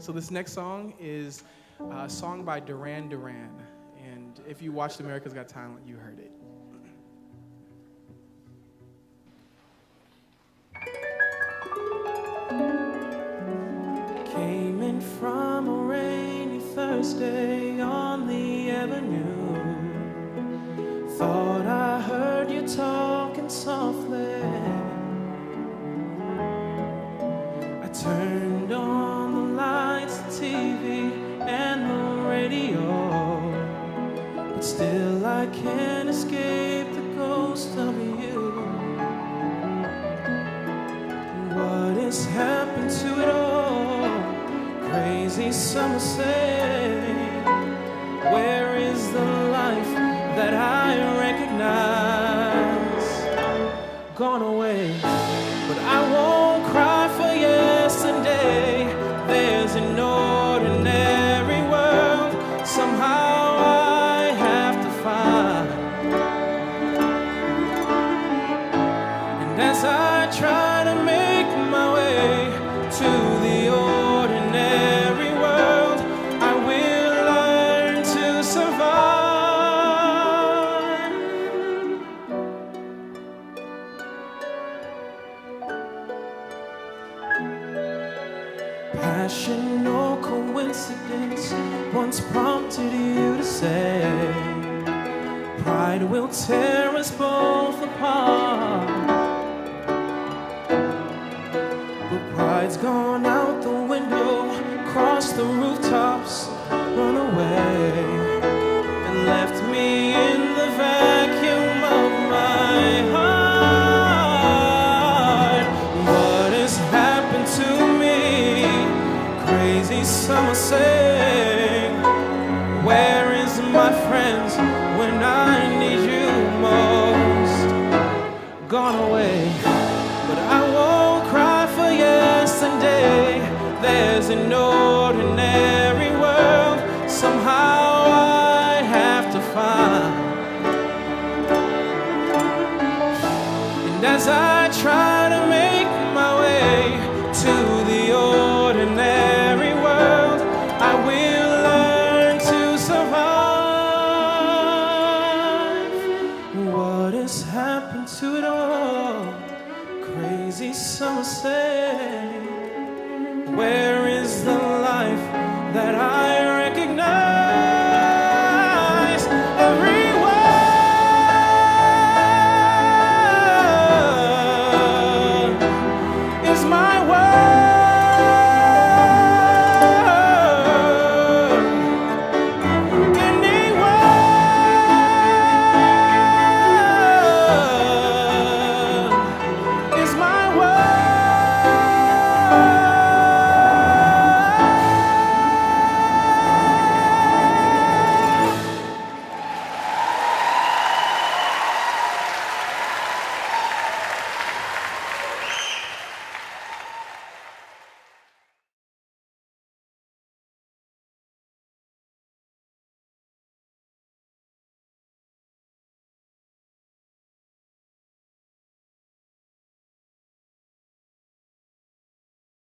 So this next song is a song by Duran Duran, and if you watched America's Got Talent, you heard it. Came in from a rainy Thursday on the avenue. Thought I heard you talking softly. I turned on the lights, the TV, and the radio, but still I can't escape the ghost of you. What has happened to it all? Crazy summer say, where is the life that I recognize? Gone away, but I won't cry for yesterday. There's an ordinary world somehow I have to find, and as I try to make my way to the ordinary world, I will learn to survive. Passion or coincidence once prompted you to say, pride will tear us both apart. But pride's gone out the window, crossed the rooftops, run away, and left me in the vacuum of my heart. What has happened to me? Crazy summer say, where is my friends when I need you most? Gone away, but I won't cry for yesterday. There's an ordinary